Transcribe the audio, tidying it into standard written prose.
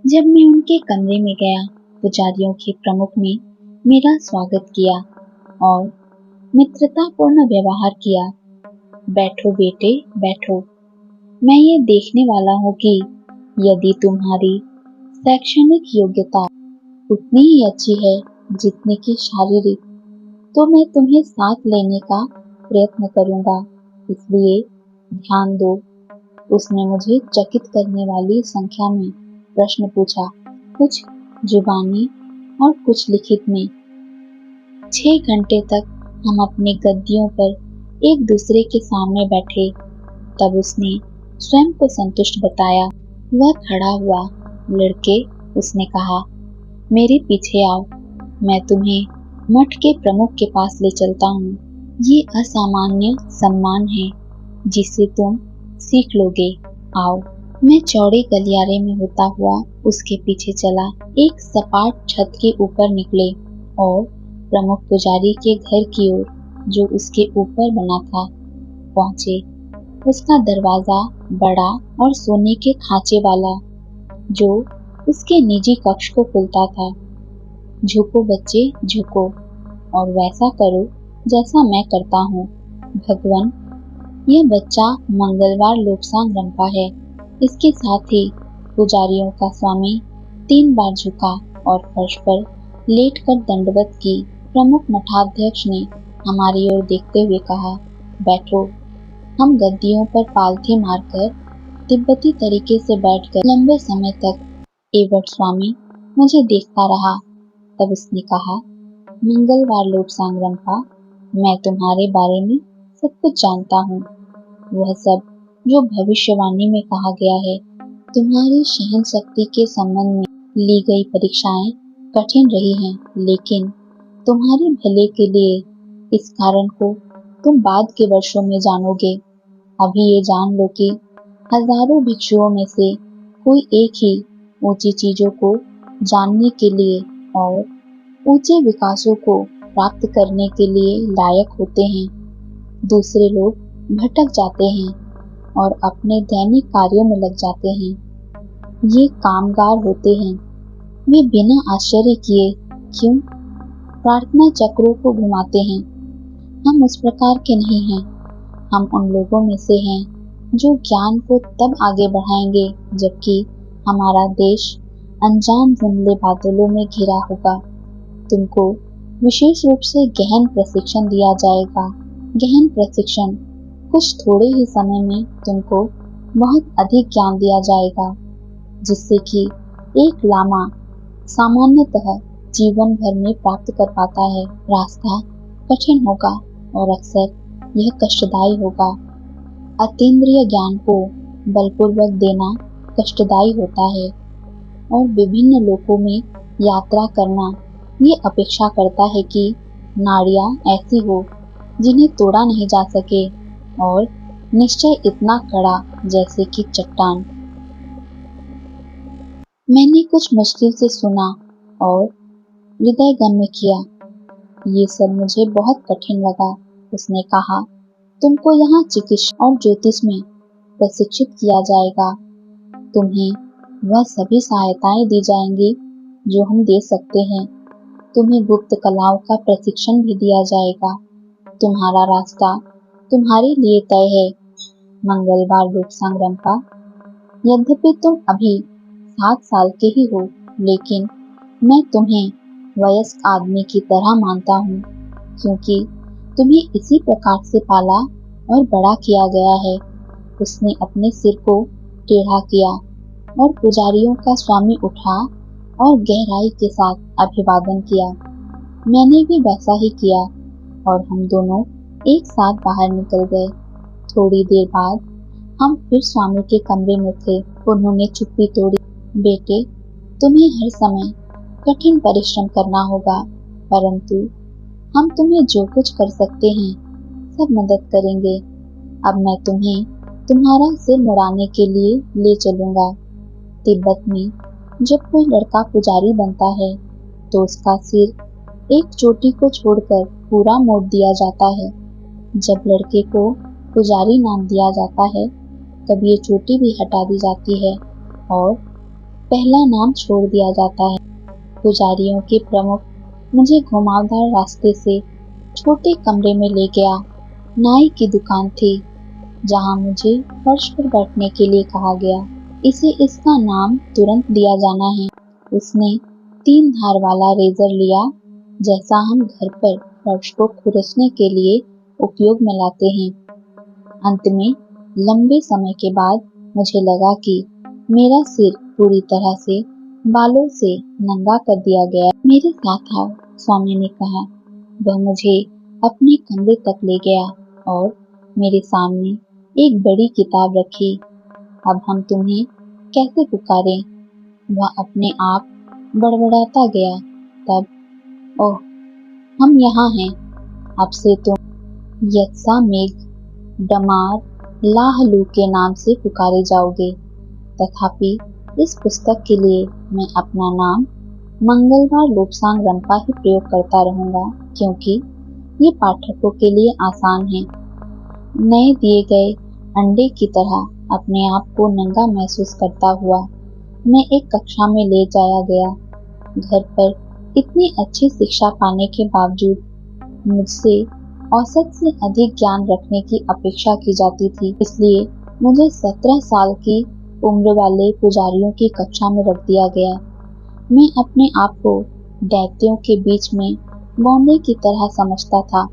जब मैं उनके कमरे में गया, पुजारियों के प्रमुख ने मेरा स्वागत किया और मित्रतापूर्ण व्यवहार किया। बैठो बेटे, बैठो। मैं ये देखने वाला हूँ कि यदि तुम्हारी शैक्षणिक योग्यता उतनी ही अच्छी है जितनी की शारीरिक, तो मैं तुम्हें साथ लेने का प्रयत्न करूंगा। इसलिए ध्यान दो। उसने मुझे चकित करने वाली संख्या में प्रश्न पूछा, कुछ जुबानी और कुछ लिखित में। 6 घंटे तक हम अपने गद्दियों पर एक दूसरे के सामने बैठे। तब उसने स्वयं को संतुष्ट बताया। वह खड़ा हुआ। लड़के, उसने कहा, मेरे पीछे आओ। मैं तुम्हें मठ के प्रमुख के पास ले चलता हूँ। ये असामान्य सम्मान है जिसे तुम सीख लोगे। आओ। मैं चौड़े गलियारे में होता हुआ उसके पीछे चला। एक सपाट छत के ऊपर निकले और प्रमुख पुजारी के घर की ओर, जो उसके ऊपर बना था, पहुंचे। उसका दरवाजा बड़ा और सोने के खांचे वाला, जो उसके निजी कक्ष को खुलता था। झुको बच्चे, झुको और वैसा करो जैसा मैं करता हूँ। भगवान, यह बच्चा मंगलवार लोबसांग रंपा है। इसके साथ ही पुजारियों का स्वामी 3 बार झुका और फर्श पर लेटकर दंडवत की। प्रमुख मठाध्यक्ष ने हमारी ओर देखते हुए कहा, बैठो। हम गद्दियों पर पालथी मारकर तिब्बती तरीके से बैठकर लंबे समय तक एवट स्वामी मुझे देखता रहा। तब उसने कहा, मंगलवार लोबसांग रंपा, मैं तुम्हारे बारे में सब कुछ जानता हूँ। वह सब जो भविष्यवाणी में कहा गया है। तुम्हारी सहन शक्ति के संबंध में ली गई परीक्षाएं कठिन रही हैं, लेकिन तुम्हारे भले के लिए इस कारण को तुम बाद के वर्षों में जानोगे। अभी ये जान लो कि हजारों भिक्षुओं में से कोई एक ही ऊंची चीजों को जानने के लिए और ऊंचे विकासों को प्राप्त करने के लिए लायक होते हैं। दूसरे लोग भटक जाते हैं और अपने दैनिक कार्यों में लग जाते हैं। ये कामगार होते हैं। वे बिना आश्चर्य किए क्यों प्रार्थना चक्रों को घुमाते हैं। हम उस प्रकार के नहीं हैं। हम उन लोगों में से हैं जो ज्ञान को तब आगे बढ़ाएंगे जबकि हमारा देश अनजान धुंधले बादलों में घिरा होगा। तुमको विशेष रूप से गहन प्रशिक्षण दिया जाएगा। गहन प्रशिक्षण, कुछ थोड़े ही समय में तुमको बहुत अधिक ज्ञान दिया जाएगा, जिससे कि एक लामा सामान्यतः जीवन भर में प्राप्त कर पाता है। रास्ता कठिन होगा और अक्सर यह कष्टदायी होगा। अतीन्द्रिय ज्ञान को बलपूर्वक देना कष्टदायी होता है और विभिन्न लोकों में यात्रा करना ये अपेक्षा करता है कि नाड़ियां ऐसी हो जिन्हें तोड़ा नहीं जा सके और निश्चय इतना कड़ा जैसे कि चट्टान। मैंने कुछ मुश्किल से सुना और हृदयगम्य किया। ये सब मुझे बहुत कठिन लगा। उसने कहा, तुमको यहाँ चिकित्सा और ज्योतिष में प्रशिक्षित किया जाएगा। तुम्हें वह सभी सहायताएं दी जाएंगी जो हम दे सकते हैं। तुम्हें गुप्त कलाओं का प्रशिक्षण भी दिया जाएगा। तुम्हारा रास्ता तुम्हारे लिए तय है। मंगलवार लोबसांग रंपा, यद्यपि तुम अभी 7 साल के ही हो, लेकिन मैं तुम्हें वयस्क आदमी की तरह मानता हूँ, क्योंकि तुम्हें इसी प्रकार से पाला और बड़ा किया गया है। उसने अपने सिर को टेढ़ा किया और पुजारियों का स्वामी उठा और गहराई के साथ अभिवादन किया। मैंने भी वैसा ही किया और हम दोनों एक साथ बाहर निकल गए। थोड़ी देर बाद हम फिर स्वामी के कमरे में थे। उन्होंने चुप्पी तोड़ी। बेटे, तुम्हें हर समय कठिन परिश्रम करना होगा, परंतु हम तुम्हें जो कुछ कर सकते हैं सब मदद करेंगे। अब मैं तुम्हें तुम्हारा सिर मुड़ाने के लिए ले चलूंगा। तिब्बत में जब कोई लड़का पुजारी बनता है तो उसका सिर एक चोटी को छोड़कर पूरा मोड़ दिया जाता है। जब लड़के को पुजारी नाम दिया जाता है तब ये चोटी भी हटा दी जाती है और पहला नाम छोड़ दिया जाता है। पुजारियों के प्रमुख मुझे घुमावदार रास्ते से छोटे कमरे में ले गया। नाई की दुकान थी जहां मुझे फर्श पर बैठने के लिए कहा गया। इसे इसका नाम तुरंत दिया जाना है। उसने 3 धार वाला रेजर लिया, जैसा हम घर पर फर्श को खुरचने के लिए उपयोग में लाते हैं। अंत में लंबे समय के बाद मुझे लगा कि मेरा सिर पूरी तरह से बालों से नंगा कर दिया गया। मेरे साथ आओ, स्वामी ने कहा। वह मुझे अपने कमरे तक ले गया और मेरे सामने एक बड़ी किताब रखी। अब हम तुम्हें कैसे पुकारें? वह अपने आप बड़बड़ाता गया। तब, ओह, हम यहाँ हैं। अब से तुम यत्सा मेघ डमार लाहलू के नाम से पुकारे जाओगे। तथापि इस पुस्तक के लिए मैं अपना नाम मंगलवार लोब्सांग रंपा ही प्रयोग करता रहूंगा, क्योंकि ये पाठकों के लिए आसान है। नए दिए गए अंडे की तरह अपने आप को नंगा महसूस करता हुआ मैं एक कक्षा में ले जाया गया। घर पर इतनी अच्छी शिक्षा पाने के बावजूद मुझसे औसत से अधिक ज्ञान रखने की अपेक्षा की जाती थी। इसलिए मुझे 17 साल की उम्र वाले पुजारियों की कक्षा में रख दिया गया। मैं अपने आप को दैत्यों के बीच में बौने की तरह समझता था।